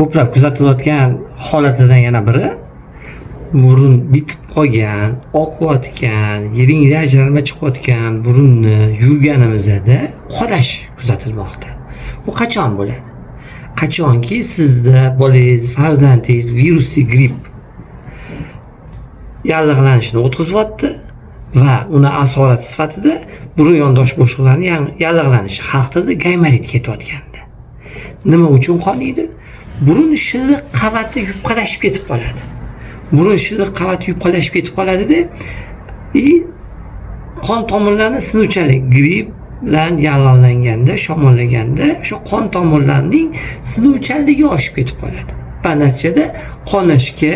ko'plab kuzatilayotgan holatlardan yana biri burun bitib qolgan, oqayotgan, yeringda ajralma chiqayotgan burunni yuvganimizda qonash kuzatilmoqda. Bu qachon bo'ladi? Qachonki sizda bolangiz, farzandingiz virusli gripp yallig'lanishni o'tkazyapti va uni asorati sifatida burun yondosh bo'shliqlarining yallig'lanishi, xalq tilida gaymarit ketayotganda. Nima uchun qonaydi? Burun shilliq qavati yupqalashib ketib qoladi. Burun shilliq qavati yupqalashib ketib qoladida, qon tomirlarini sinuvchanlik gripp bilan yallig'langanda, shamollaganda o'sha qon tomirlarining sinuvchanligi oshib ketib qoladi. Va natijada qonashga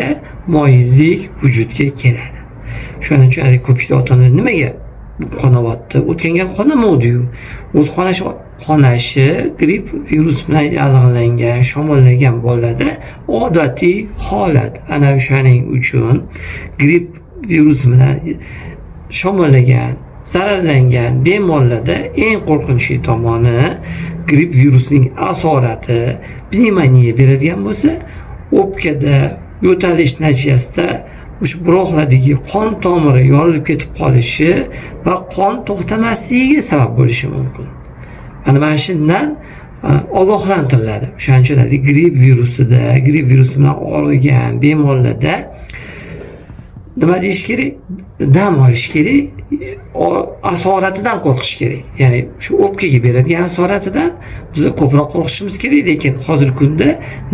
moyillik vujudga keladi. Shuning uchun ko'pchilik ota-onalar nimaga qonayapti? O'tgan gal qonamadi-yu. O'z qonashi gripp virus bilan yallig'langan, shamollagan bolalarda odatiy holat. Ana o'shaning uchun gripp virus bilan shamollagan, zararlangan bemorlarda eng qo'rqinchli tomoni gripp virusining asorati pnevmoniya beradigan bo'lsa, o'pkada yo'talish natijasida o'sha bronxlardagi qon tomiri yorilib ketib qolishi va qon to'xtamasligiga sabab bo'lishi mumkin. Mana shundan ogohlantiriladi. O'shaning uchun gripp virusi bilan og'rigan bemorlarda nima deyish kerak? Dam olish kerak, asoratidan qo'rqish kerak. Ya'ni shu o'pkaga beradigan asoratidan biz ko'proq qo'rqishimiz kerak, lekin hozirgi kunda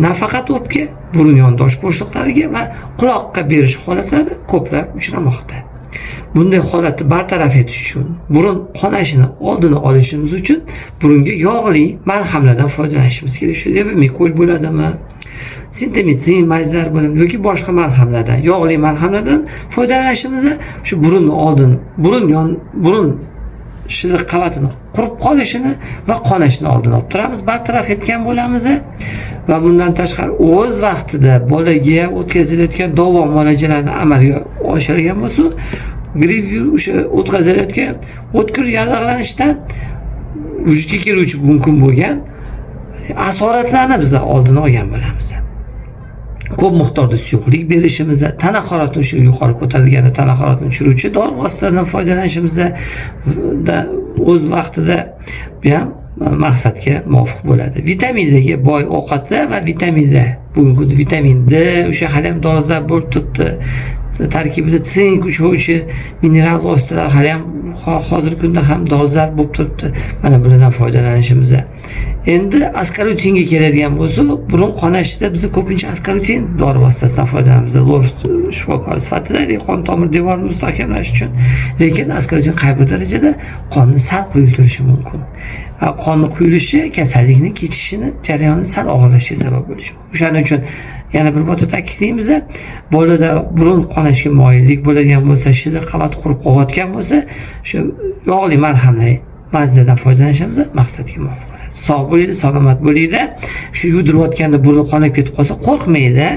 nafaqat o'pka, burun yondosh bo'shliqlariga va quloqqa berish holatlari ko'plab uchramoqda. Bunday holatni bartaraf etish uchun, burun qonashini oldini olishimiz uchun burunga yog'li malhamlardan foydalanishimiz kerak. Shu Levomikol bo'ladimi? Sintometsin mazlar bilan yoki boshqa malhamlardan, yog'li malhamlardan foydalanishimizda shu burunni oldin, burun shilliq qavatini qurib qolishini va qonashini oldini olib turamiz, bartaraf etgan bo'lamiz va bundan tashqari o'z vaqtida bolaga o'tkazilayotgan davo muolajalarini amalga oshirgan bo'lsa, gripp o'sha o'tkazilayotgan o'tkir yallig'lanishdan vujudga keluvchi mumkin bo'lgan asoratlarni biz oldini olgan bo'lamiz. Ko'p miqdorda suyuqlik berishimiz, tana harorati o'sha yuqori ko'tarilganda tana haroratini tushiruvchi dori vositalaridan foydalanishimiz da o'z vaqtida bu ham maqsadga muvofiq bo'ladi. Vitaminlarga boy ovqatlar va vitaminlar. Bugungi kunda vitamin D o'sha hali ham dolzarb bo'lib turibdi. Tarkibida sink uchuvchi mineral vositalar hali ham hozirgi kunda ham dolzarb bo'lib turibdi. Mana bulardan foydalanishimiz. Endi askarutinga keladigan bo'lsa, burun qonashida biz ko'pincha askarutin dori vositasidan foydalanamiz. Lor shifokor sifatida qon tomir devorini mustahkamlash uchun. Lekin askarutin qay bir darajada qonni sal quyultirishi mumkin. Qonni quyilishi kasallikni kechishini jarayonni sal og'irlashiga sabab bo'lishi mumkin. O'shaning uchun yana bir bor ta'kidlaymiz, bolada burun qonashga moyillik bo'ladigan bo'lsa, shilliq qavat qurib qo'yayotgan bo'lsa, shu yog'li malhamlar mazlardan foydalanishimiz maqsadga muvofiq. Sog' bo'linglar, salomat bo'linglar. Shu yudirayotganda burun qonab ketib qolsa, qo'rqmanglar.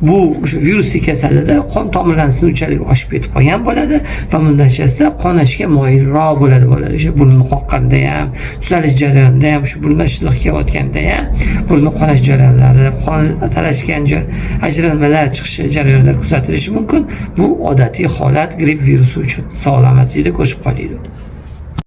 Bu o'sha virusli kasallikda qon tomirlarining sinuvchanligi oshib ketib qolgan bo'ladi va bundan tashqari qonashga moyilroq bo'ladi. O'sha burunni qoqqanda ham, tuzalish jarayonida ham, shu burundan shilliq kelayotganda ham, burunni qonash jarayonlari, qon talashgan ajralmalar chiqishi jarayonlari kuzatilishi mumkin. Bu odatiy holat gripp virusi uchun. Salomatlikda ko'rishib qolinglar.